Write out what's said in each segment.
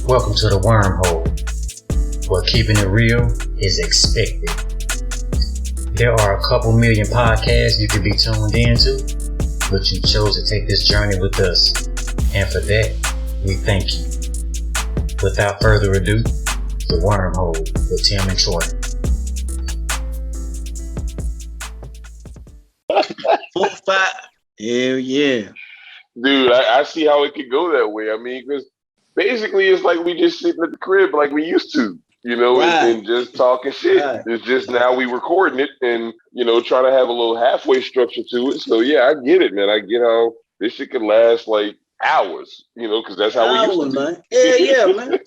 Welcome to the WormHole, where keeping it real is expected. There are a couple million podcasts you could be tuned into, but you chose to take this journey with us, and for that, we thank you. Without further ado, the WormHole with Tim and Troy. 4, 5. Hell yeah. Dude, I see how it could go that way. I mean, because basically it's like we just sitting at the crib like we used to, Right. and just talking shit. Right. It's just now we recording it and, trying to have a little halfway structure to it. So, yeah, I get it, man. I get how this shit could last like hours, because that's how we used to man. Yeah, man.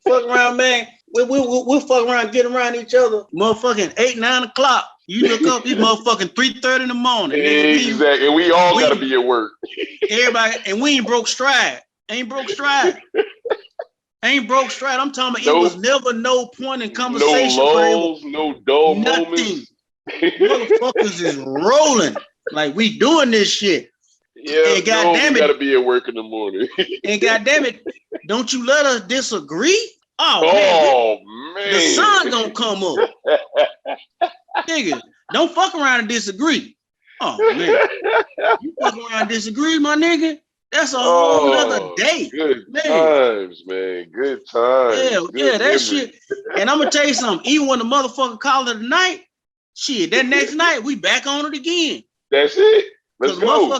Fuck around, man. We'll fuck around, get around each other. Motherfucking 8, 9 o'clock. You look up, it's motherfucking 3:30 in the morning. Exactly. And we all got to be at work. Everybody, and we ain't broke stride. Ain't broke stride. I'm talking about it was never no point in conversation. No lulls, no dull nothing. moments. Motherfuckers is rolling. Like we doing this shit. Yeah, and goddamn it, gotta be at work in the morning. And goddamn it, don't you let us disagree? Oh man. The sun gonna come up. Nigga, don't fuck around and disagree. Oh man. You fuck around and disagree, my nigga. That's a whole nother day. Good times, man. Good times. Yeah, that shit. And I'm gonna tell you something. Even when the motherfucker call it a night, shit, that next night we back on it again. That's it. Let's go.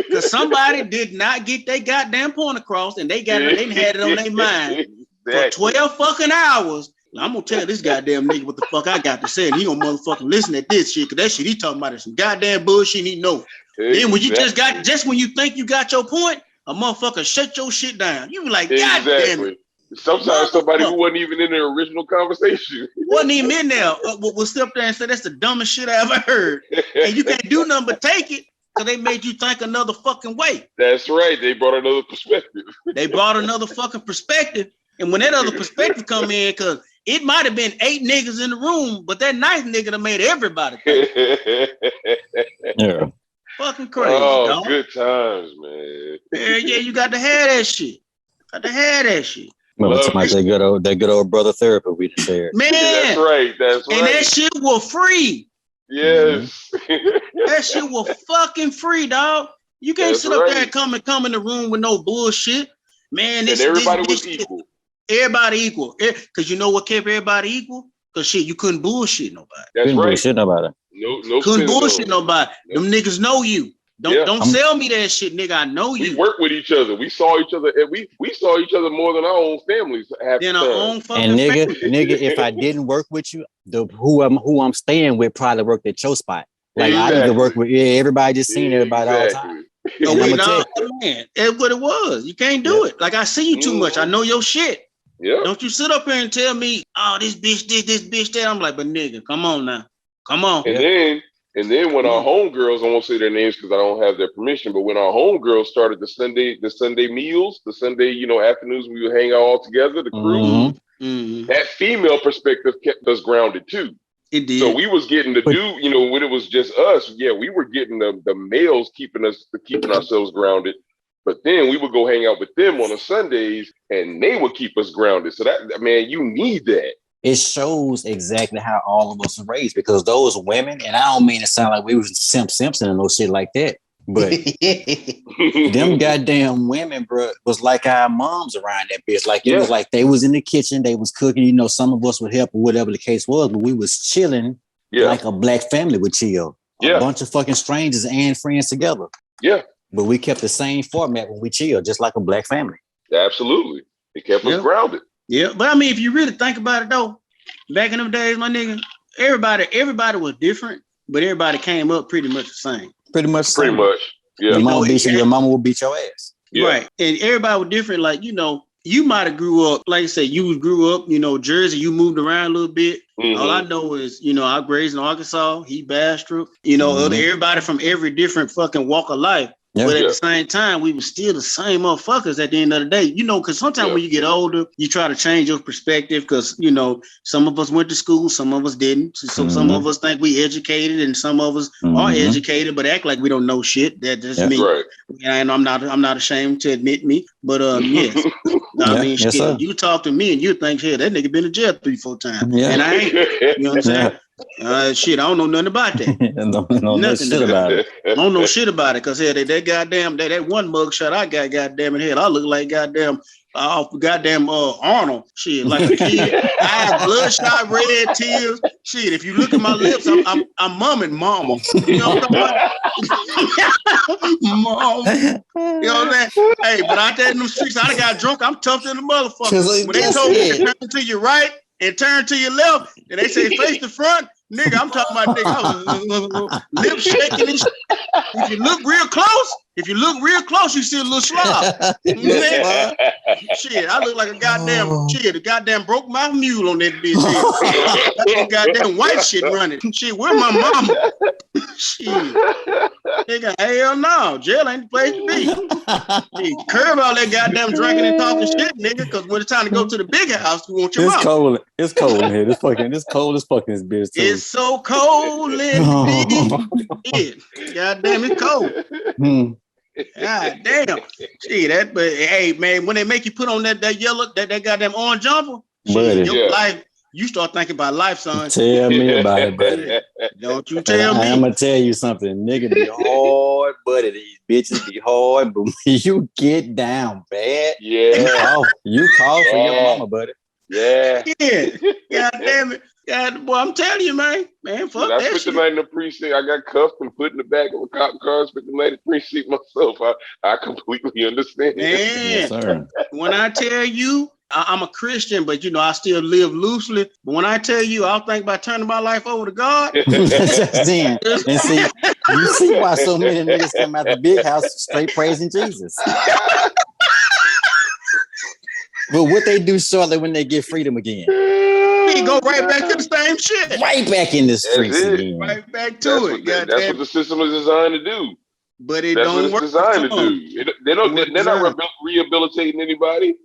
Because somebody did not get their goddamn point across, and they had it on their mind for 12 fucking hours. Now, I'm gonna tell this goddamn nigga what the fuck I got to say, and he gonna motherfucking listen to this shit, because that shit he talking about is some goddamn bullshit he know. Exactly. Then when you just when you think you got your point, a motherfucker shut your shit down. You be like, God damn it. Sometimes somebody who wasn't even in the original conversation. Wasn't even in there. Will step there and say, that's the dumbest shit I ever heard. And you can't do nothing but take it, because they made you think another fucking way. That's right. They brought another perspective. And when that other perspective come in, because it might have been 8 niggas in the room, but that nice nigga that made everybody think. Yeah. Fucking crazy. Oh, dog. Good times, man. Yeah, you got to have that shit. Remember that good old brother therapy we just shared. Man, that's right. And that shit was free. Yes. That shit was fucking free, dog. You can't sit up there and come in the room with no bullshit. Man, everybody was equal. Everybody equal. Because you know what kept everybody equal? Because shit, you couldn't bullshit nobody. That's right. Bullshit nobody. No couldn't bullshit nobody. Them niggas know you. Don't sell me that shit, nigga. I know you. We work with each other. We saw each other. We saw each other more than our own families. Than our own fucking and family. If I didn't work with you, who I'm staying with probably worked at your spot. Like I need to work with everybody. Just seeing everybody all the time. Man, that's what it was. You can't do it. Like I see you too much. I know your shit. Yeah. Don't you sit up here and tell me, oh, this bitch this bitch that. I'm like, but nigga, come on now. Come on. And then when our homegirls, I won't say their names because I don't have their permission, but when our homegirls started the Sunday meals, the Sunday, afternoons we would hang out all together, the crew, that female perspective kept us grounded too. It did. So we was getting to do, when it was just us, we were getting the males keeping ourselves grounded. But then we would go hang out with them on the Sundays and they would keep us grounded. So that, man, you need that. It shows exactly how all of us were raised, because those women, and I don't mean to sound like we was Simpson and no shit like that, but them goddamn women, bro, was like our moms around that bitch. Like it was like they was in the kitchen, they was cooking, some of us would help or whatever the case was, but we was chilling like a black family would chill. A bunch of fucking strangers and friends together. Yeah. But we kept the same format when we chilled, just like a black family. Absolutely. It kept us grounded. Yeah, but I mean, if you really think about it though, back in them days, my nigga, everybody was different, but everybody came up pretty much the same. Pretty much. Yeah. Your mama will beat your ass. Yeah. Right. And everybody was different. Like, you might have grew up, like I said, you grew up, Jersey, you moved around a little bit. Mm-hmm. All I know is, I raised in Arkansas, he Bastrop, everybody from every different fucking walk of life. But at the same time, we were still the same motherfuckers at the end of the day. You know, because sometimes when you get older, you try to change your perspective because, you know, some of us went to school, some of us didn't. So some of us think we educated and some of us are educated, but act like we don't know shit. That's just me. Right. And I'm not ashamed to admit me. But yes. I mean, shit, you talk to me and you think, hey, that nigga been to jail 3-4 times. Yeah. And I ain't. You know what I'm saying? Shit, I don't know nothing about that. don't know nothing shit about it. I don't know shit about it because that goddamn that one mugshot I got, goddamn it, head, I look like goddamn Arnold. Shit, like a kid, eyes bloodshot, red tears. Shit, if you look at my lips, I'm mumming Momma. You know what I'm talking about? Mom. You know what I'm saying? Hey, but out there in them streets, I done got drunk. I'm tough than the motherfucker. When they told me to turn to your right and turn to your left, and they say face the front, nigga, I'm talking about nigga. I was lip shaking and shit. If you look real close, you see a little slob. Shit, I look like a goddamn a goddamn broke mouth mule on that bitch. That's goddamn white shit running. Shit, where my mama? Shit. Nigga, hell no. Jail ain't the place to be. Shit, curb all that goddamn drinking and talking shit, nigga, because when it's time to go to the big house, we want your mama. Cold. It's cold in here. It's cold as fucking this bitch too. It's so cold in it. Goddamn, it's cold. God damn. Shit, but hey man, when they make you put on that yellow, that goddamn orange jumper, shit, your life, you start thinking about life, son. Tell me about it, buddy. Don't you tell me. I'm gonna tell you something. Nigga be hard, buddy. These bitches be hard, but when you get down bad, you call for your mama, buddy. Yeah. God damn it. God, boy, I'm telling you, man, fuck that shit. I put the night in the precinct. I got cuffed and put in the back of a cop car. Spent the night in the precinct myself. I completely understand. Man, yes, sir. When I tell you, I'm a Christian, but you know I still live loosely. But when I tell you, I'll think about turning my life over to God. Then, and see, you see why so many niggas come out the big house straight praising Jesus. But what they do shortly when they get freedom again? They go right back to the same shit. Right back in the streets again. Right back to it. That's what the system is designed to do. But it don't work. That's what it's designed to do. They're not rehabilitating anybody.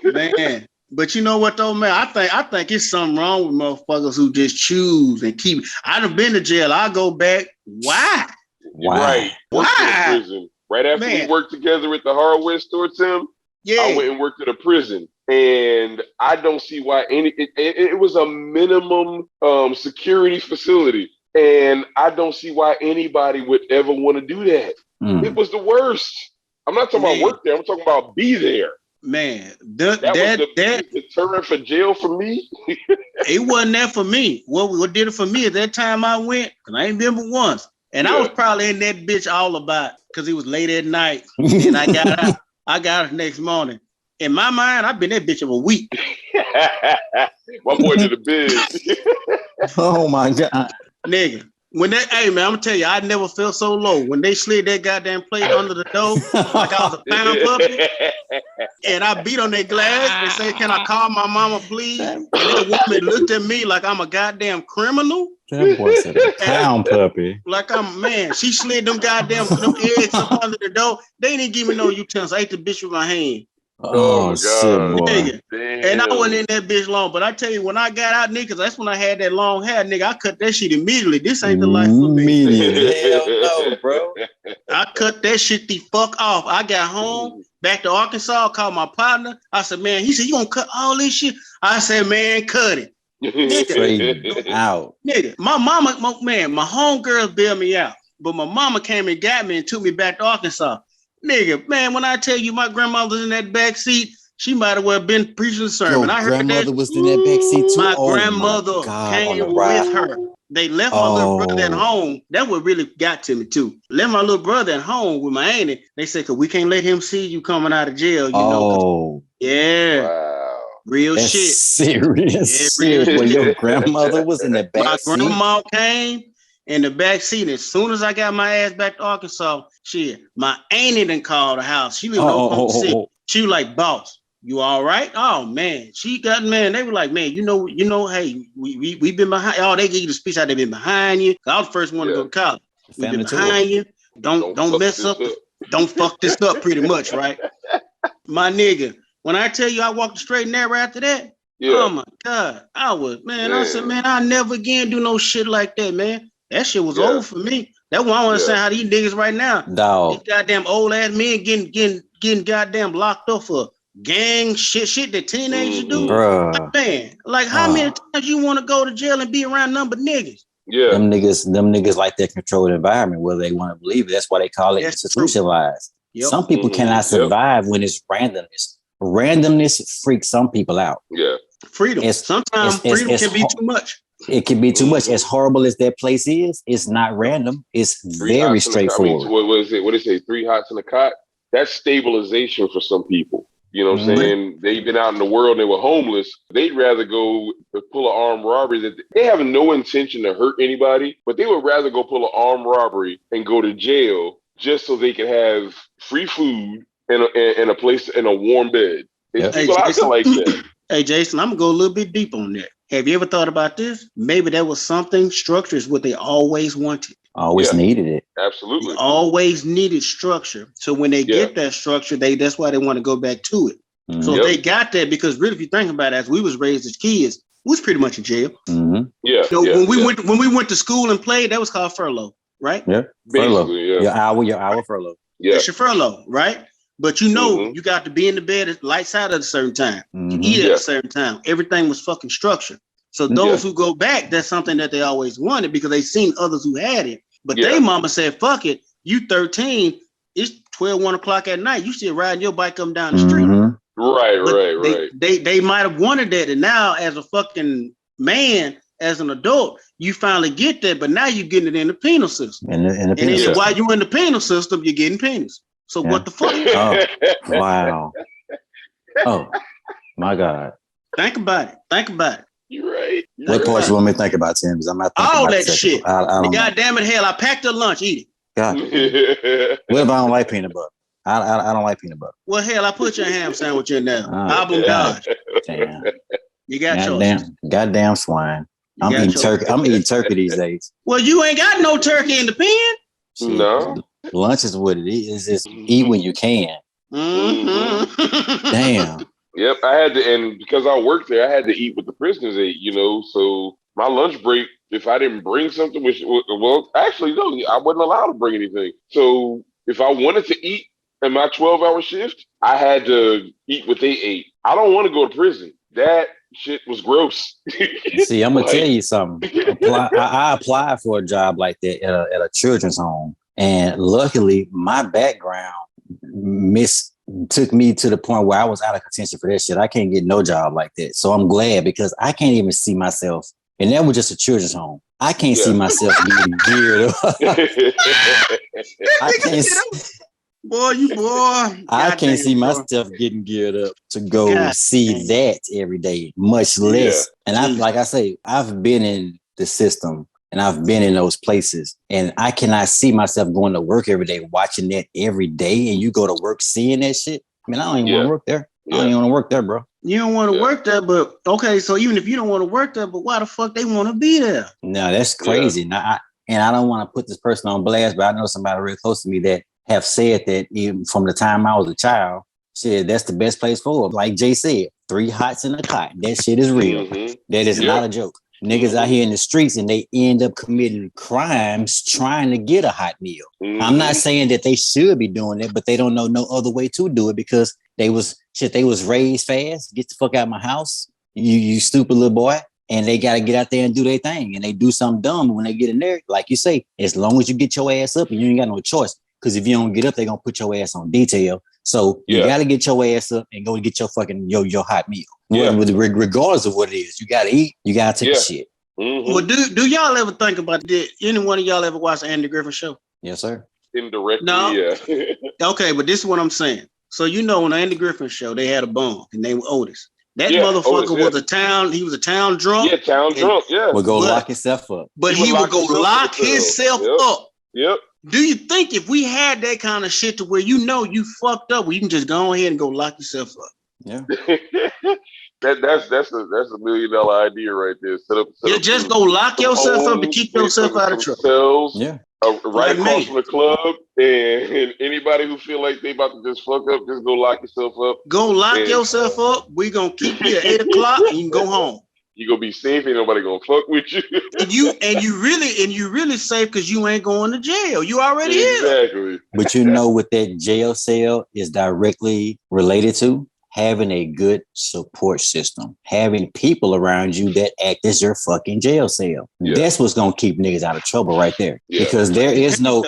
Man. But you know what though, man? I think it's something wrong with motherfuckers who just choose and keep. I done been to jail. I go back. Why? Right. Why? Prison. Right after we worked together at the hardware store, Tim. Yeah. I went and worked at a prison, and I don't see why it was a minimum security facility, and I don't see why anybody would ever want to do that. It was the worst. I'm not talking about work there. I'm talking about be there. Man, that was the deterrent for jail for me. It wasn't that for me. What did it for me at that time I went? Because I ain't been but once, and I was probably in that bitch all about because it was late at night, and I got out. I got it next morning. In my mind, I've been that bitch of a week. My boy did a bid. Oh my God. Nigga. Hey man, I'm gonna tell you, I never felt so low. When they slid that goddamn plate under the door, like I was a pound puppy, and I beat on that glass and said, "Can I call my mama, please?" And that woman looked at me like I'm a goddamn criminal. That boy said a pound puppy. Like she slid them eggs up under the door. They didn't give me no utensils. I ate the bitch with my hand. Oh, shit, boy. Nigga. And I wasn't in that bitch long, but I tell you, when I got out, nigga, that's when I had that long hair, nigga. I cut that shit immediately. This ain't the life for me. Immediately. Hell no, bro. I cut that shit the fuck off. I got home, back to Arkansas, called my partner. I said, man, he said, you gonna cut all this shit? I said, man, cut it. Nigga. Out. Nigga, my mama, my homegirls bailed me out, but my mama came and got me and took me back to Arkansas. Nigga, man, when I tell you my grandmother's in that back seat, she might have well been preaching a sermon. I heard grandmother was in that back seat too. My grandmother came with her. They left my little brother at home. That what really got to me too. Left my little brother at home with my auntie. They said, "Cause we can't let him see you coming out of jail." You know? Yeah. Wow. Real That's shit. Serious. When your grandmother was in the back seat. My grandma came in the back seat. As soon as I got my ass back to Arkansas, my auntie done called the house. She lived in Oklahoma City. She was like, "Boss, you all right?" Oh man, they were like, man, you know, hey, we been behind. Oh, they gave you the speech how they been behind you. I was the first one to go to college. We been behind you. Don't mess up. don't fuck this up pretty much, right? My nigga, when I tell you I walked the straight and narrow after that, oh my God, I said, man, I'll never again do no shit like that, man. That shit was over for me. That's why I want to say how these niggas right now, dog, these goddamn old ass men getting goddamn locked up for gang shit that teenagers do. Bruh. Like, man, like how many times you want to go to jail and be around number niggas? Yeah. Them niggas like that controlled environment, whether they want to believe it. That's why they call it institutionalized. Yep. Some people cannot survive when it's randomness. Randomness freaks some people out. Yeah. Freedom. Sometimes freedom can be too much. It can be too much. As horrible as that place is, it's not random. It's very straightforward. What is it? What is it? 3 hots in a cot? That's stabilization for some people. You know what I'm saying? They've been out in the world and they were homeless. They'd rather go pull an armed robbery. That they have no intention to hurt anybody, but they would rather go pull an armed robbery and go to jail just so they can have free food and a place in a warm bed. There's people out there like that. Hey, Jason, I'm going to go a little bit deep on that. Have you ever thought about this? Maybe that was something, structure is what they always wanted. Always needed it. Absolutely. They always needed structure. So when they get that structure, that's why they want to go back to it. So they got that because really, if you think about it, as we was raised as kids, we was pretty much in jail. Yeah. So when we went to school and played, that was called furlough, right? Yeah. Furlough. Your hour furlough. Yeah. It's your furlough, right? But you know, you got to be in the bed at lights out at a certain time. You eat at a certain time. Everything was fucking structured. So those who go back, that's something that they always wanted because they seen others who had it. But they mama said, fuck it. You 13, it's 12, 1 o'clock at night. You still riding your bike up down the street. Right. They might have wanted that. And now as a fucking man, as an adult, you finally get that. But now you're getting it in the penal system. And while you're in the penal system, you're getting penals. So what the fuck? Oh, wow. Oh, my God. Think about it. You're right. What part you want me to think about, Tim? Because I'm not thinking all about that shit. God damn it, hell, I packed a lunch, eat it. God. What if I don't like peanut butter? I don't like peanut butter. Well, hell, I put your ham sandwich in there. Problem dodged. Damn. You got choices. Goddamn swine. I'm eating turkey these days. Well, you ain't got no turkey in the pen. Shit. No. Lunch is what it is. Just eat when you can. Damn. Yep, I had to, and because I worked there, I had to eat what the prisoners ate, so my lunch break, if I didn't bring something, actually, no, I wasn't allowed to bring anything. So if I wanted to eat in my 12-hour shift, I had to eat what they ate. I don't want to go to prison. That shit was gross. See, I'm going to tell you something. I applied for a job like that at a children's home. And luckily, my background took me to the point where I was out of contention for that shit. I can't get no job like that. So I'm glad because I can't even see myself. And that was just a children's home. I can't see myself getting geared up. I can't see myself getting geared up to go see that every day, much less. And I've been in the system and I've been in those places and I cannot see myself going to work every day, watching that every day. And you go to work seeing that shit. I mean, I don't even want to work there. I don't even want to work there, bro. You don't want to work there, but okay. So even if you don't want to work there, but why the fuck they want to be there? No, that's crazy. Now, I don't want to put this person on blast, but I know somebody real close to me that have said that even from the time I was a child, shit, that's the best place for it. Like Jay said, 3 hots in a cot. That shit is real. That is not a joke. Niggas out here in the streets and they end up committing crimes trying to get a hot meal. I'm not saying that they should be doing it, but they don't know no other way to do it because they was raised fast. Get the fuck out of my house, you stupid little boy. And they got to get out there and do their thing. And they do something dumb when they get in there. Like you say, as long as you get your ass up and you ain't got no choice. Because if you don't get up, they're going to put your ass on detail. So you got to get your ass up and go get your fucking your hot meal. Regardless of what it is, you got to eat. You got to take a shit. Well, do y'all ever think about this? Any one of y'all ever watch the Andy Griffith Show? Yes, sir. Indirectly, no? Okay, but this is what I'm saying. So on the Andy Griffith Show, they had a bum. His name was Otis. That motherfucker was he was a town drunk. Yeah, town drunk, Would go lock himself up. But he would go lock himself up. Yep. Do you think if we had that kind of shit to where you fucked up, well, you can just go ahead and go lock yourself up? Yeah. That's a $1 million idea right there. Set up just go lock yourself up to keep yourself out of trouble. Cells. Yeah. right across from the club, and anybody who feel like they about to just fuck up, just go lock yourself up. Go lock yourself up. We gonna keep you at 8 o'clock, and you can go home. You gonna be safe. Ain't nobody gonna fuck with you. and you really safe because you ain't going to jail. You already exactly. But what that jail cell is directly related to? Having a good support system, having people around you that act as your fucking jail cell. Yeah. That's what's gonna keep niggas out of trouble right there. Yeah. Because there's no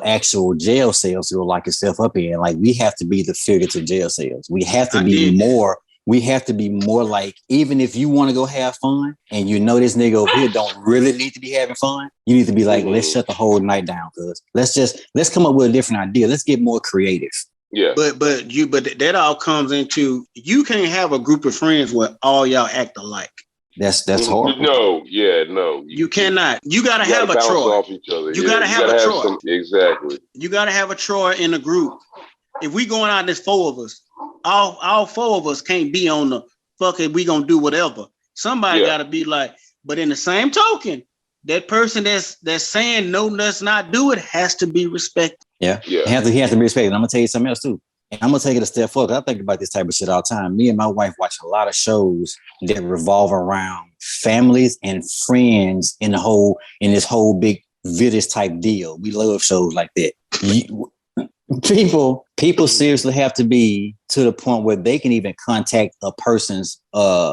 actual jail cells to lock yourself up in. Like, we have to be the figurative jail cells. We have to be more. We have to be more like, even if you want to go have fun and this nigga over here don't really need to be having fun, you need to be like, let's shut the whole night down, cuz let's come up with a different idea. Let's get more creative. Yeah. But that all comes into, you can't have a group of friends where all y'all act alike. That's horrible. No. You cannot. You gotta have a Troy. Off each other. You gotta have a Troy. Exactly. You gotta have a Troy in a group. If we going out, there's 4 of us. All 4 of us can't be on the fuck it, we gonna do whatever. Somebody gotta be like, but in the same token, that person that's saying no, let's not do it, has to be respected. Yeah. He has to be respected. I'm gonna tell you something else too. And I'm gonna take it a step further. I think about this type of shit all the time. Me and my wife watch a lot of shows that revolve around families and friends in this whole big village type deal. We love shows like that. People seriously have to be to the point where they can even contact a person's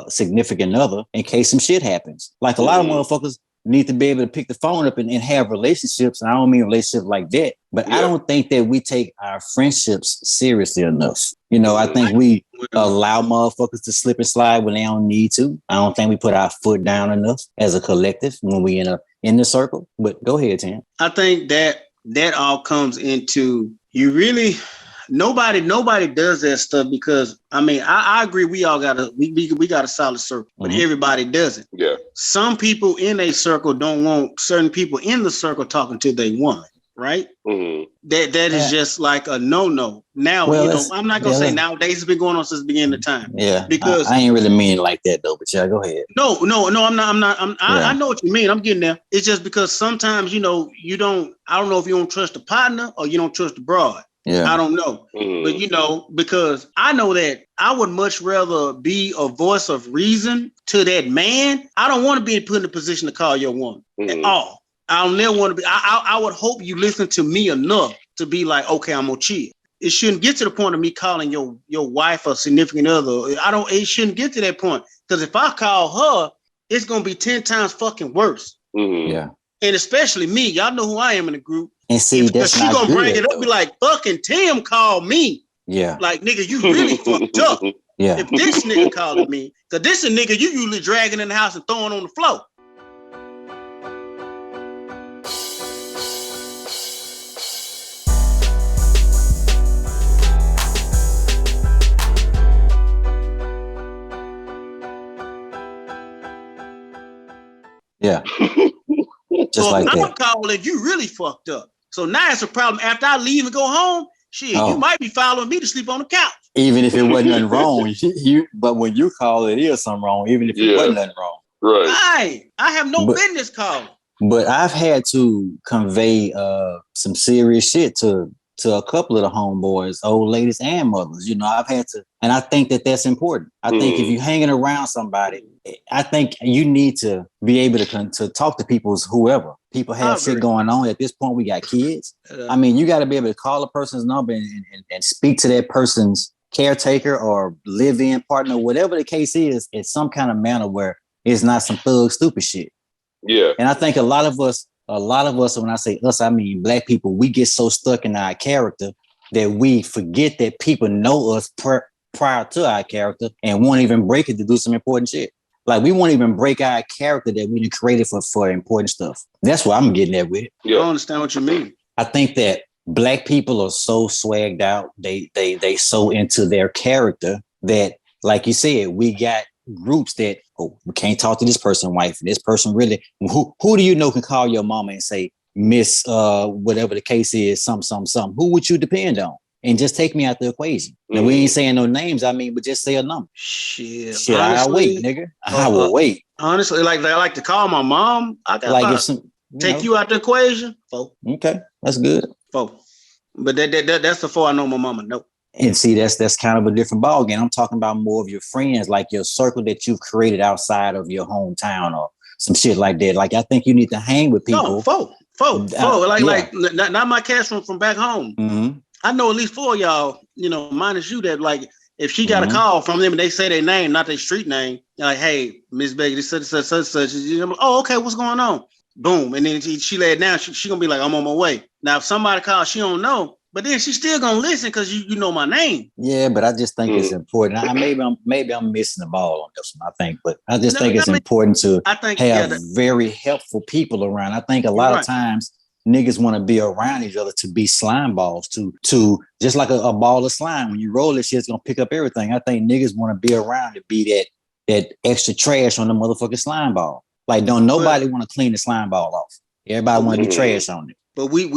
significant other in case some shit happens. Like, a lot of motherfuckers need to be able to pick the phone up and have relationships. And I don't mean relationships like that, but I don't think that we take our friendships seriously enough. I think we allow motherfuckers to slip and slide when they don't need to. I don't think we put our foot down enough as a collective when we in the circle. But go ahead, Tim. I think that all comes into, you really, nobody does that stuff, because I agree, we all got a solid circle, but everybody doesn't. Yeah. Some people in a circle don't want certain people in the circle talking to their woman, right? Mm-hmm. That is just like a no. Now, I'm not gonna say nowadays, it's been going on since the beginning of time. Yeah. Because I ain't really mean it like that though, but yeah, go ahead. No, I'm not. I know what you mean. I'm getting there. It's just because sometimes, you don't, I don't know if you don't trust the partner or you don't trust the broad. Yeah. I don't know. But because I know that I would much rather be a voice of reason to that man. I don't want to be put in a position to call your woman at all. I'll never want to be. I would hope you listen to me enough to be like, okay, I'm gonna chill. It shouldn't get to the point of me calling your wife or significant other. It shouldn't get to that point, because if I call her, it's gonna be 10 times fucking worse. Mm-hmm. Yeah. And especially me, y'all know who I am in the group. And see, that's she gonna bring it up, be like, fucking Tim called me. Yeah. Like, nigga, you really fucked up. Yeah. If this nigga called me, because this a nigga you usually dragging in the house and throwing on the floor. Yeah. Just like I'm that. calling you really fucked up. So now it's a problem. After I leave and go home, shit, you might be following me to sleep on the couch. Even if it wasn't nothing wrong, but when you call, it is something wrong. Even if it wasn't nothing wrong, right? I have no business calling. But I've had to convey some serious shit to a couple of the homeboys, old ladies and mothers. I've had to, and I think that that's important. I think if you're hanging around somebody, I think you need to be able to talk to people's whoever. People have shit going on. At this point, we got kids. You got to be able to call a person's number and speak to that person's caretaker or live-in partner, whatever the case is, in some kind of manner where it's not some thug stupid shit. Yeah. And I think a lot of us, when I say us, I mean Black people, we get so stuck in our character that we forget that people know us prior to our character and won't even break it to do some important shit. Like, we won't even break our character that we created for important stuff. That's what I'm getting at with it. Yeah. I don't understand what you mean. I think that Black people are so swagged out. They so into their character that, like you said, we got groups that, we can't talk to this person, wife. This person really, who do you know can call your mama and say, Miss, whatever the case is, something. Who would you depend on? And just take me out the equation. Now, we ain't saying no names, but just say a number. Shit, honestly, I'll wait, nigga. I will wait. Honestly, like I like to call my mom. I got like if some take you out the equation. 4. Okay, that's good. 4. But that's the 4 I know my mama know. And see, that's kind of a different ballgame. I'm talking about more of your friends, like your circle that you've created outside of your hometown or some shit like that. Like I think you need to hang with people. No, 4. Like not my cast from back home. Mm-hmm. I know at least 4 of y'all, minus you, that like if she got a call from them and they say their name, not their street name, like, hey, Miss Becky, this such, oh, okay, what's going on? Boom. And then she lay it down. She gonna be like, I'm on my way. Now, if somebody calls, she don't know, but then she still gonna listen because you know my name. Yeah, but I just think it's important. Maybe I'm missing the ball on this one, I think, but I just think it's important to have very helpful people around. I think a lot of times niggas want to be around each other to be slime balls, to just like a ball of slime. When you roll this shit, it's gonna pick up everything. I think niggas want to be around to be that extra trash on the motherfucking slime ball. Like, don't nobody want to clean the slime ball off. Everybody want to be trash on it. But we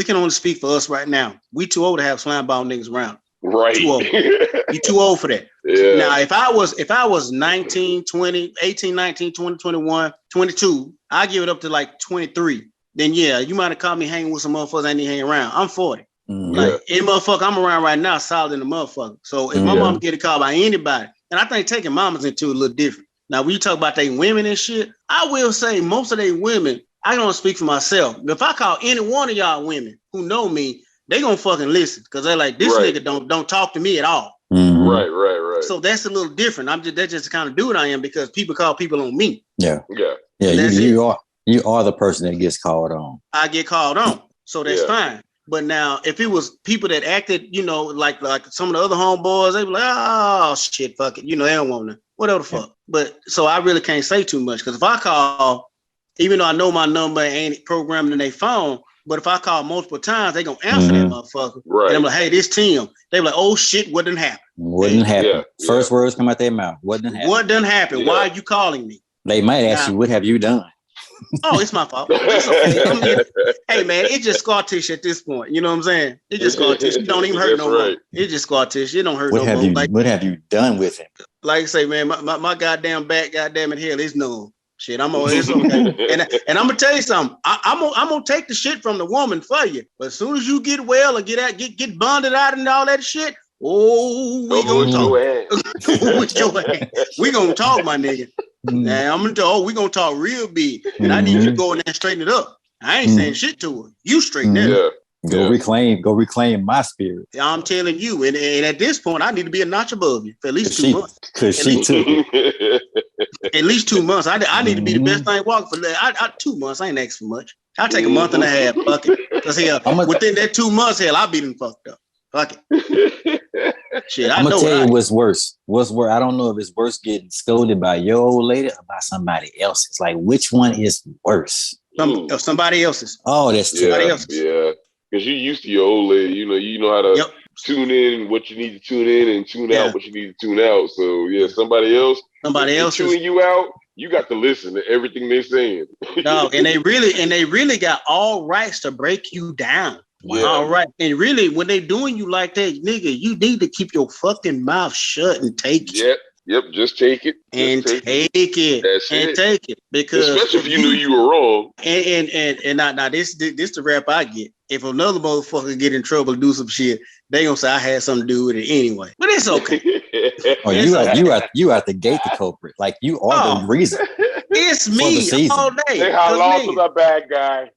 can only speak for us right now. We too old to have slime ball niggas around. Right. Too old. You too old for that. Yeah. Now, if I was 19, 20, 18, 19, 20, 21, 22, I give it up to like 23. Then yeah, you might have caught me hanging with some motherfuckers I ain't hanging around. I'm 40. Like any motherfucker I'm around right now, solid in the motherfucker. So if my mom get a call by anybody, and I think taking mamas into a little different. Now, when you talk about they women and shit, I will say most of they women, I don't speak for myself. If I call any one of y'all women who know me, they gonna fucking listen because they're like, this nigga don't talk to me at all. Mm-hmm. Right. So that's a little different. That's just the kind of dude I am because people call people on me. Yeah. You are the person that gets called on. I get called on, so that's fine. But now, if it was people that acted, like some of the other homeboys, they be like, oh shit, fuck it, they don't want to, whatever the fuck. But so I really can't say too much because if I call, even though I know my number ain't programmed in their phone, but if I call multiple times, they gonna answer that motherfucker. Right. And I'm like, hey, this Tim. They be like, oh shit, what done happened? What done happened? First words come out their mouth. What done happened? What done happened? Yeah. Why are you calling me? They might ask you, what have you done? Oh, it's my fault. It's okay. Hey man, it's just scar tissue at this point. You know what I'm saying? It's just scar tissue. It don't even hurt no more. It's just scar tissue. It don't hurt no more. What have you done with him? Like I say, man, my goddamn back, goddamn it, hell, it's numb. Shit, it's okay. and I'm gonna tell you something. I'm gonna take the shit from the woman for you. But as soon as you get well or get bonded out and all that shit, we gonna talk. We gonna talk, my nigga. Now I'm gonna talk. We gonna talk real big, and I need you to go in there and straighten it up. I ain't saying shit to her. You straighten it up. Go reclaim my spirit. I'm telling you, and at this point, I need to be a notch above you for at least 2 months. Because she took it. At least 2 months. I need to be the best thing walking for 2 months. I ain't asking for much. I'll take a month and a half. Fuck it. Because within that 2 months, I'll be done fucked up. Fuck it. Shit, I'm gonna tell you what's worse. I don't know if it's worse getting scolded by your old lady or by somebody else. It's like, which one is worse? Somebody else's. Oh, that's somebody else's. Yeah, because you used to your old lady. You know how to tune in what you need to tune in and tune out what you need to tune out. So somebody else tuning you out. You got to listen to everything they're saying. No, and they really got all rights to break you down. Yeah. All right. And really, when they doing you like that, nigga, you need to keep your fucking mouth shut and take it. Yep. Just take it. Take it. That's it. Take it. Because especially if you knew you were wrong. And now this the rap I get. If another motherfucker get in trouble and do some shit, they gonna say I had something to do with it anyway. But it's okay. You are the gate the culprit. Like you are the reason. It's me all day. Say how long was a bad guy.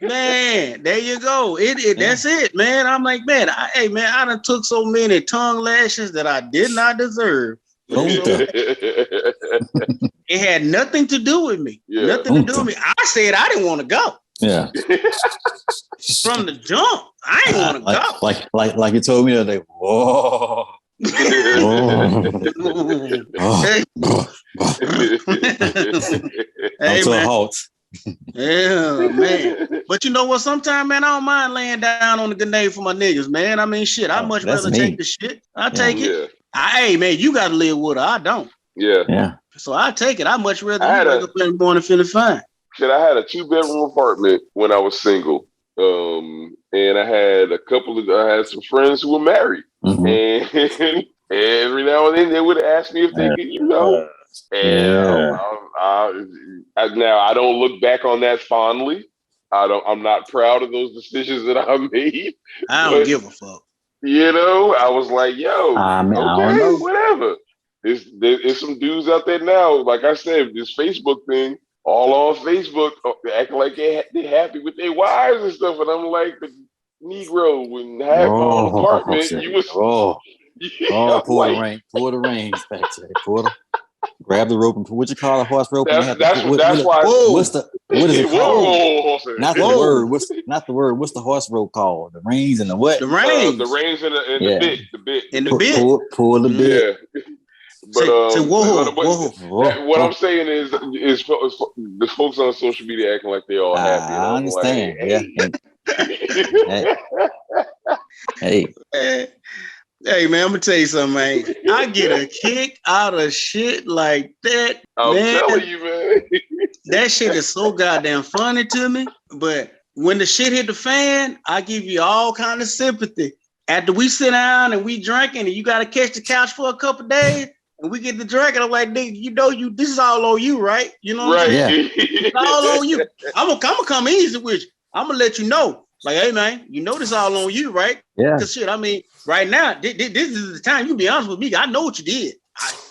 Man, there you go. That's it, man. I'm like, man, I done took so many tongue lashes that I did not deserve. It had nothing to do with me. Nothing to do with me. I said I didn't want to go. Yeah. From the jump, I ain't want to go. Like you told me the other day. Whoa. Hey, to a halt. Yeah, man. But you know what? Sometimes, man, I don't mind laying down on the grenade for my niggas, man. I mean, shit, I much rather take the shit. I take it. Hey, man, you got to live with her. I don't. Yeah. So I take it. I much rather wake up in the morning feeling fine. Shit, I had a 2-bedroom apartment when I was single. And I had some friends who were married. Mm-hmm. And every now and then they would ask me if they could, And now I don't look back on that fondly. I'm not proud of those decisions that I made. I don't give a fuck. I was like, yo, okay, whatever. There's some dudes out there now, like I said, this Facebook thing, all on Facebook, acting like they happy with their wives and stuff. And I'm like, the Negro, and have my own apartment, you was... pull the reins back to it. Grab the rope and what you call a horse rope? That's why. What is it called? Not the word. Not the word. What's the horse rope called? The reins and the what? The reins. The reins and the bit. The bit. And the bit. Pull the bit. Yeah. But what I'm saying is the folks on social media acting like they all happy. I understand. Like, Hey man, I'm gonna tell you something, man. I get a kick out of shit like that. I'm telling you, man. That shit is so goddamn funny to me. But when the shit hit the fan, I give you all kind of sympathy. After we sit down and we drinking and you gotta catch the couch for a couple days and we get the drinking, I'm like, nigga, this is all on you, right? You know what I'm saying? It's all on you. I'm gonna come easy with you. I'm gonna let you know. Like, hey man, this all on you, right? Yeah. Because shit, I mean, right now, this is the time. You be honest with me. I know what you did.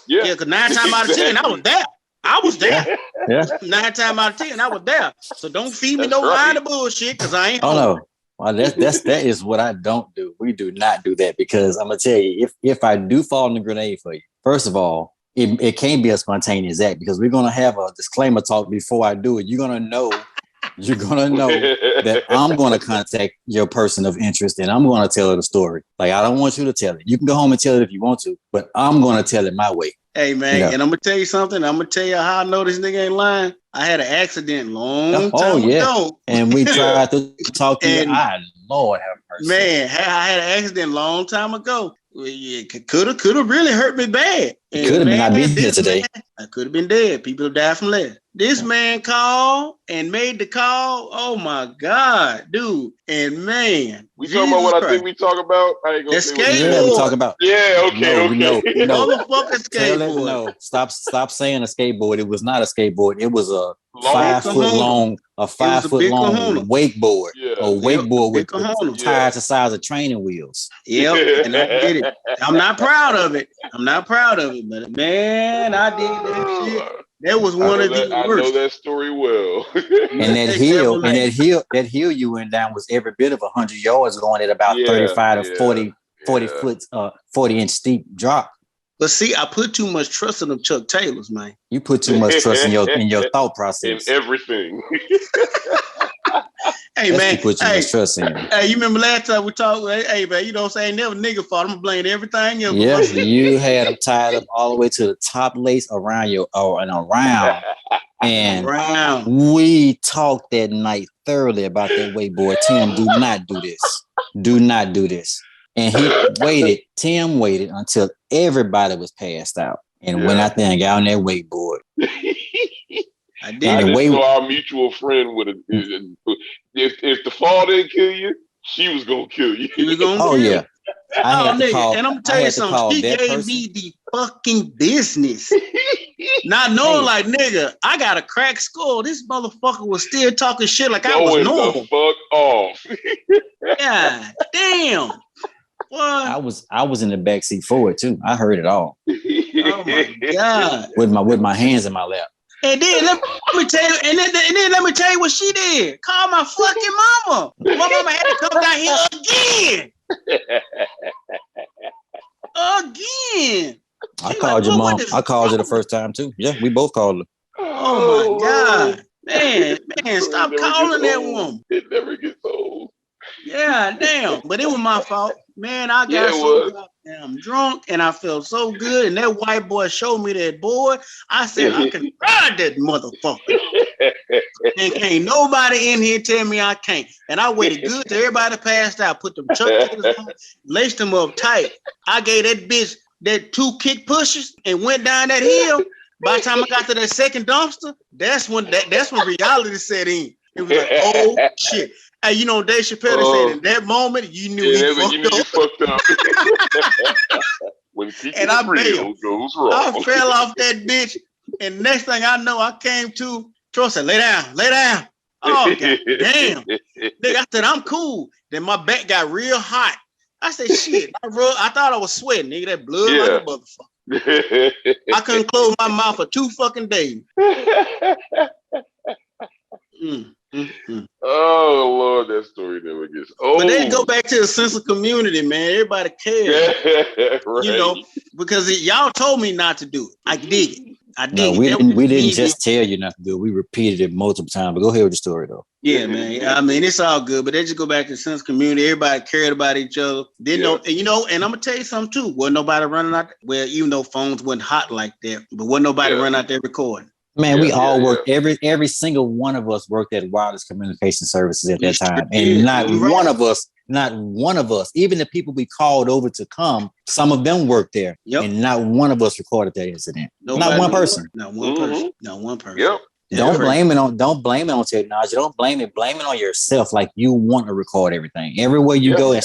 Because 9 times out of 10, I was there. I was there. Yeah. 9 times out of 10, I was there. So don't feed me line of bullshit because I ain't. Oh no. Well, that is what I don't do. We do not do that because I'm gonna tell you, if I do fall in the grenade for you, first of all, it can't be a spontaneous act because we're gonna have a disclaimer talk before I do it. You're gonna know that I'm going to contact your person of interest and I'm going to tell her the story. Like, I don't want you to tell it. You can go home and tell it if you want to, but I'm going to tell it my way. Hey, man, and I'm going to tell you something. I'm going to tell you how I know this nigga ain't lying. I had an accident long time ago. And we tried to talk to you. Lord have mercy. Man, I had an accident long time ago. It could have really hurt me bad. Could have been not being here today. I could have been dead. People have died from lead. This man called and made the call. Oh my God, dude. And man, we talking about what I think we talk about. I ain't gonna say skateboard. We talk about. Yeah, okay. No. Motherfucking skateboard. No, stop saying a skateboard. It was not a skateboard. It was a 5 foot long, wakeboard. Yeah. A wakeboard with tires the size of training wheels. Yep, and I did it. I'm not proud of it, but man, I did that shit. That was one of the worst. I know that story well. And that hill you went down was every bit of 100 yards going at about 35 to 40 inch steep drop. But see, I put too much trust in them Chuck Taylors, man. You put too much trust in your thought process. In everything. Hey man, you put too much trust in. Hey, you remember last time we talked? Hey man, you know what I'm saying? Never nigga fault. I'm gonna blame everything else. Yeah, you had them tied up all the way to the top lace around and we talked that night thoroughly about that wakeboard. Tim, do not do this. Do not do this. And Tim waited until everybody was passed out and went out there and got on that wakeboard. I didn't know our mutual friend would have. If the fall didn't kill you, she was gonna kill you. Yeah. And I'm gonna tell you something. She gave me the fucking business. Not knowing, like, nigga, I got a cracked skull. This motherfucker was still talking shit like I was normal. The fuck off. God damn. What? I was in the backseat for it too. I heard it all. Oh my God. With my hands in my lap. And then let me tell you, and then let me tell you what she did. Call my fucking mama. My mama had to come down here again. I called your mom. I called her the first time too. Yeah, we both called her. Oh my God. Man, stop calling that woman. It never gets old. Yeah, damn. But it was my fault. Man, I got so goddamn drunk and I felt so good. And that white boy showed me that board. I said, I can ride that motherfucker. And can't nobody in here tell me I can't. And I waited good till everybody passed out. Put them Chuck Taylors on, laced them up tight. I gave that bitch that 2 kick pushes and went down that hill. By the time I got to that second dumpster, that's when reality set in. It was like, oh shit. Hey, you know, Dave Chappelle said in that moment, you knew he fucked up. When and I bailed. Goes wrong. I fell off that bitch And next thing I know, I came to, Troy said, lay down. Oh, God damn. Nigga, I said, I'm cool. Then my back got real hot. I said, shit. I thought I was sweating, nigga. That blood like a motherfucker. I couldn't close my mouth for 2 fucking days. Oh Lord, that story never gets old. But then go back to the sense of community, man. Everybody cares. Right. You know, because y'all told me not to do it. I dig it. We didn't just tell you not to do it. We repeated it multiple times. But go ahead with the story though. Yeah, man. I mean, it's all good, but they just go back to the sense of community. Everybody cared about each other. Didn't know, and and I'm gonna tell you something too. Wasn't nobody running out. Well, even though phones wasn't hot like that, but wasn't nobody running out there recording. Man, we all worked. Every single one of us worked at wireless communication services at that time, and not one of us, even the people we called over to come, some of them worked there, and not one of us recorded that incident. Not one person. Not one person. Not one person. Yep. Don't blame it on technology. Don't blame it on yourself. Like you want to record everything. Everywhere you go,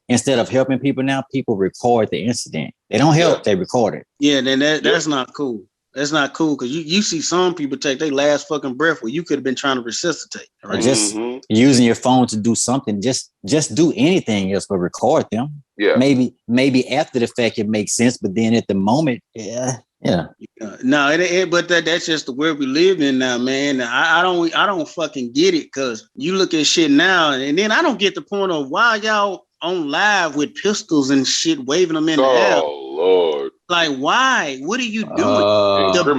instead of helping people now, people record the incident. They don't help, they record it. Yeah, then that's not cool. That's not cool because you see some people take their last fucking breath where you could have been trying to resuscitate. Right? Just using your phone to do something. Just do anything else but record them. Yeah. Maybe after the fact it makes sense, but then at the moment, yeah. No, but that's just the world we live in now, man. I don't fucking get it because you look at shit now, and then I don't get the point of why y'all on live with pistols and shit, waving them in the air. Oh Lord. Like, why? What are you doing? The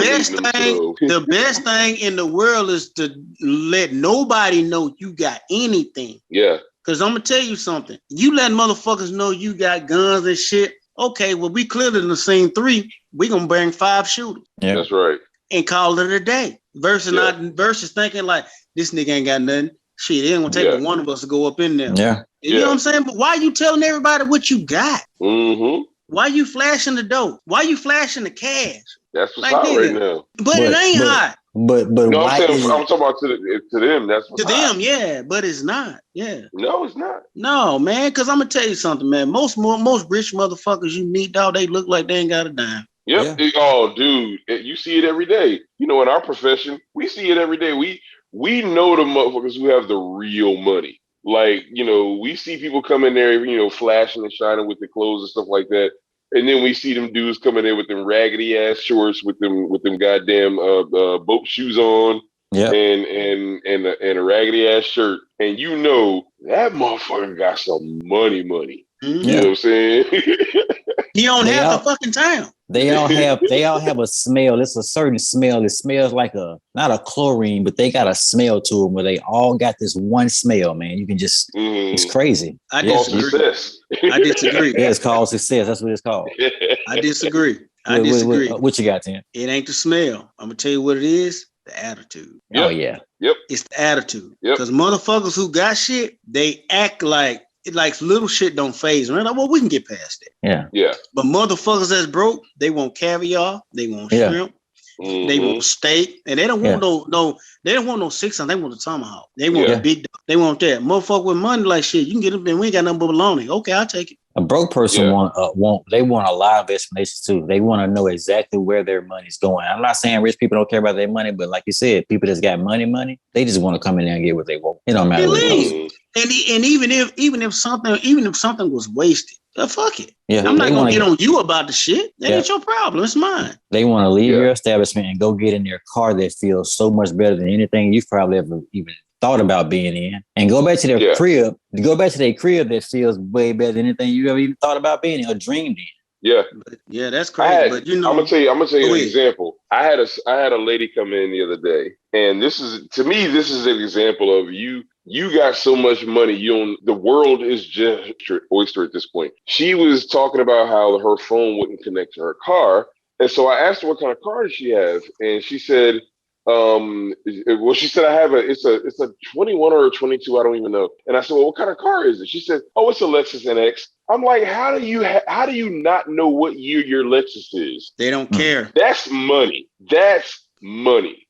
best thing in the world is to let nobody know you got anything. Yeah. Because I'm going to tell you something. You let motherfuckers know you got guns and shit. Okay, well, we clearly in the scene 3. We going to bring 5 shooters. Yeah. That's right. And call it a day. Versus thinking like, this nigga ain't got nothing. Shit, it ain't going to take but one of us to go up in there. Yeah. You know what I'm saying? But why you telling everybody what you got? Mm-hmm. Why you flashing the dope? Why you flashing the cash? That's what's hot right now. But it ain't hot. But no, I'm talking about to them. That's what's to hot. Them, yeah. But it's not. Yeah. No, it's not. No, man. Because I'm gonna tell you something, man. Most rich motherfuckers you meet, dog, they look like they ain't got a dime. Yep. Yeah. Oh, dude, you see it every day. You know, in our profession, we see it every day. We know the motherfuckers who have the real money. Like, we see people come in there, flashing and shining with their clothes and stuff like that. And then we see them dudes coming in with them raggedy ass shorts with them goddamn boat shoes on, and a raggedy ass shirt. And that motherfucker got some money. Mm-hmm. You know what I'm saying? He don't have the fucking time. They all have a smell. It's a certain smell. It smells like not a chlorine, but they got a smell to them where they all got this one smell, man. You can just, it's crazy. I disagree. Yeah, it's called success. That's what it's called. I disagree. What you got, Tim? It ain't the smell. I'm gonna tell you what it is. The attitude. Yep. Oh yeah. Yep. It's the attitude. Yep. Because motherfuckers who got shit, they act like little shit don't phase. Right? Like, well, we can get past that. Yeah. Yeah. But motherfuckers that's broke, they want caviar, they want shrimp, they want steak, and they don't want they don't want no 6 ounce. They want a tomahawk. They want a big dog. They want that. Motherfucker with money like shit. You can get them, and we ain't got nothing but bologna. Okay, I'll take it. A broke person want a lot of explanations too. They want to know exactly where their money's going. I'm not saying rich people don't care about their money, but like you said, people that's got money, they just want to come in there and get what they want. It don't matter what it goes. And even if something was wasted, fuck it. Yeah, I'm not gonna get on you about the shit. That ain't your problem. It's mine. They want to leave your establishment and go get in their car that feels so much better than anything you've probably ever even thought about being in, and go back to their crib. Go back to their crib that feels way better than anything you ever even thought about being in or dreamed in. Yeah, that's crazy. But I'm gonna tell you an example. I had a lady come in the other day, and this is an example of you got so much money, the world is just oyster at this point. She was talking about how her phone wouldn't connect to her car, and so I asked her what kind of car does she have, and she said, she said it's a 21 or a 22, I don't even know. And I said, well, what kind of car is it? She said, oh, it's a Lexus NX. I'm like, how do you not know what year your Lexus is? They don't care. That's money.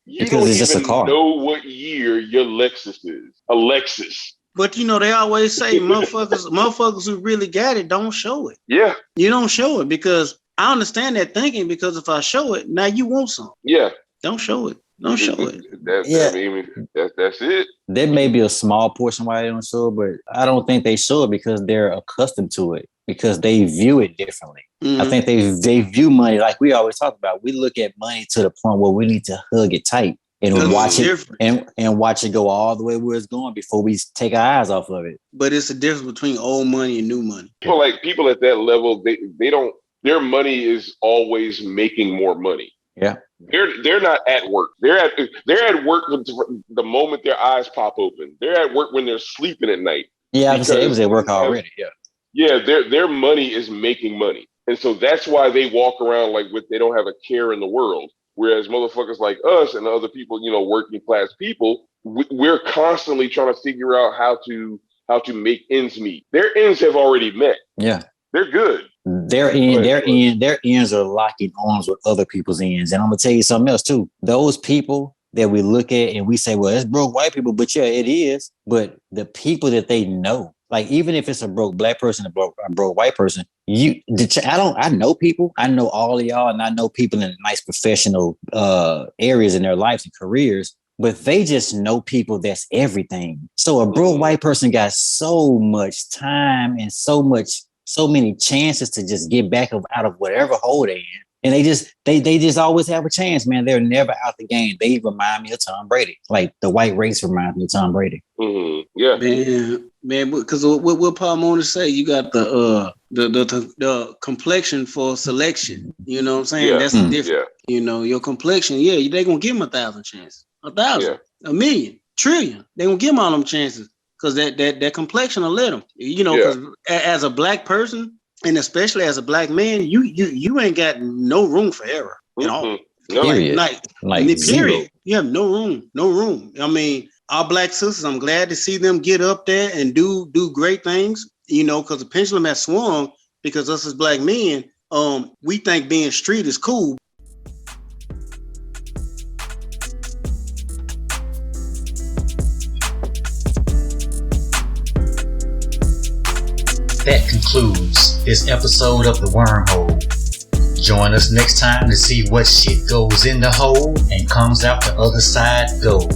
You because don't it's just even a car. know what year your Lexus is. A Lexus. But they always say motherfuckers who really got it don't show it. Yeah. You don't show it because I understand that thinking, because if I show it, now you want some. Yeah. Don't show it. Don't show it. I mean, that's it. There may be a small portion why they don't show it, but I don't think they show it because they're accustomed to it, because they view it differently. I think they view money like we always talk about. We look at money to the point where we need to hug it tight and watch it and watch it go all the way where it's going before we take our eyes off of it. But it's a difference between old money and new money. People at that level, they don't. Their money is always making more money. Yeah. They're not at work. They're at work the moment their eyes pop open. They're at work when they're sleeping at night. Yeah, I was say it was at work already. Yeah. Yeah, their money is making money. And so that's why they walk around like they don't have a care in the world. Whereas motherfuckers like us and other people, working class people, we're constantly trying to figure out how to make ends meet. Their ends have already met. Yeah. They're good. Their ends are locking arms with other people's ends. And I'm gonna tell you something else too. Those people that we look at and we say, well, it's broke white people, but yeah, it is. But the people that they know, like even if it's a broke black person, a broke white person, I know people. I know all of y'all, and I know people in nice professional areas in their lives and careers. But they just know people that's everything. So a broke white person got so much time and so many chances to just get back out of whatever hole they're in. And they just always have a chance, man. They're never out the game. They remind me of Tom Brady. Like the white race reminds me of Tom Brady. Mm-hmm. Yeah. Man, because what Paul Mona say, you got the complexion for selection. You know what I'm saying? Yeah. That's different. Yeah. Your complexion, they gonna give them 1,000 chances. 1,000, a million, trillion. They gonna give them all them chances. Because that complexion will let them, because as a black person, and especially as a black man, you ain't got no room for error at all. No. Period. Zero. You have no room. I mean, our black sisters, I'm glad to see them get up there and do great things, because the pendulum has swung, because us as black men, we think being street is cool. That concludes this episode of The WormHole. Join us next time to see what shit goes in the hole and comes out the other side gold.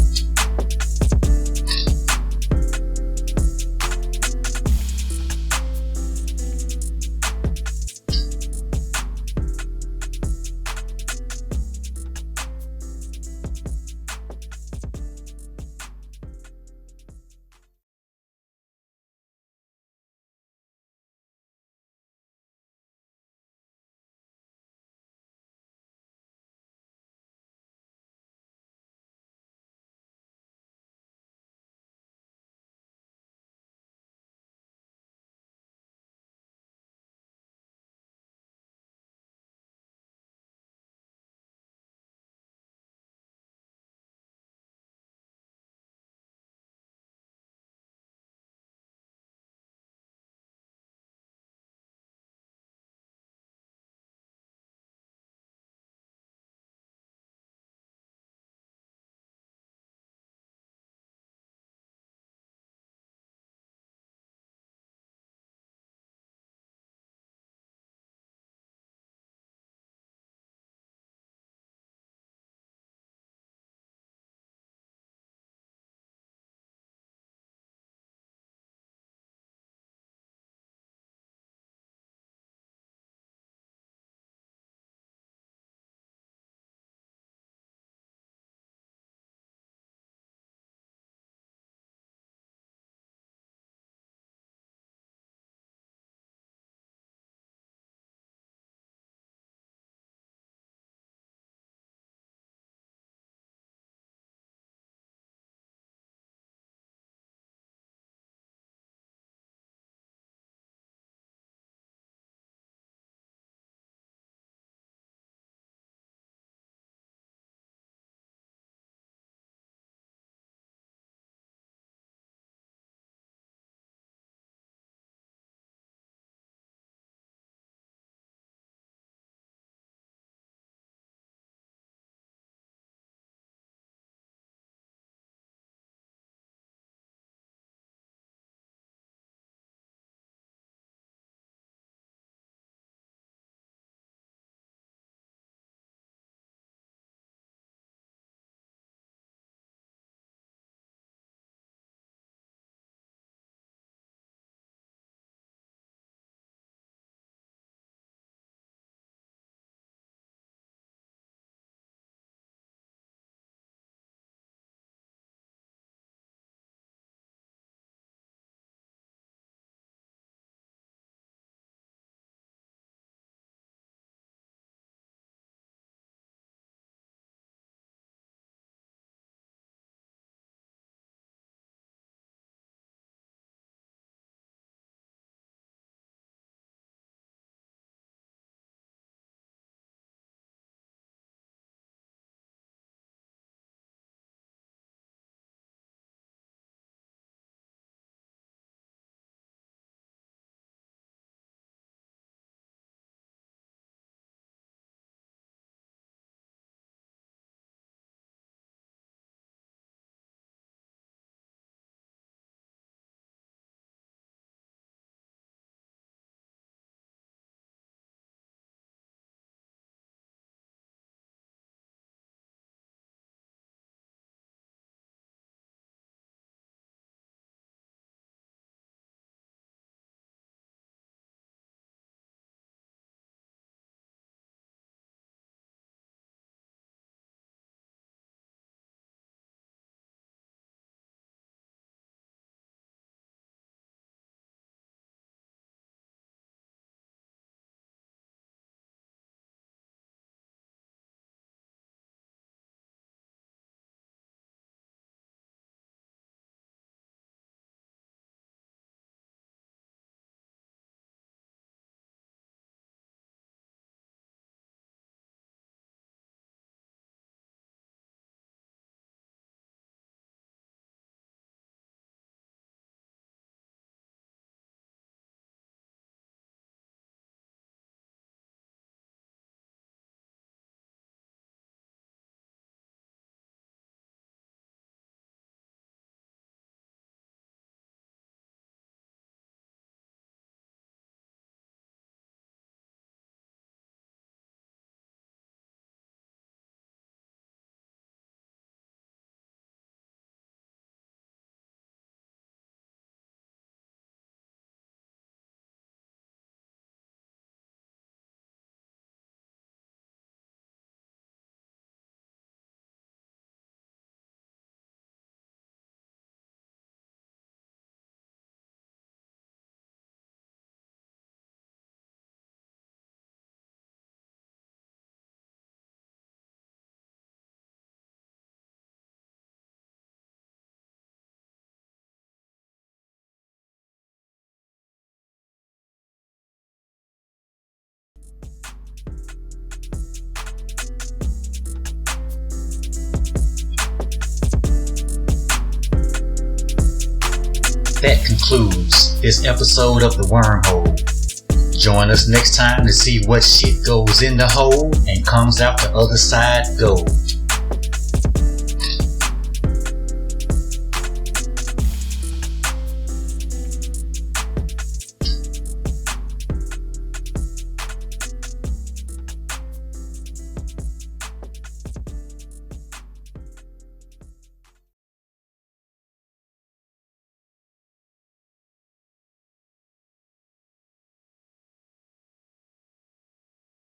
that concludes this episode of the Wormhole. Join us next time to see what shit goes in the hole and comes out the other side gold.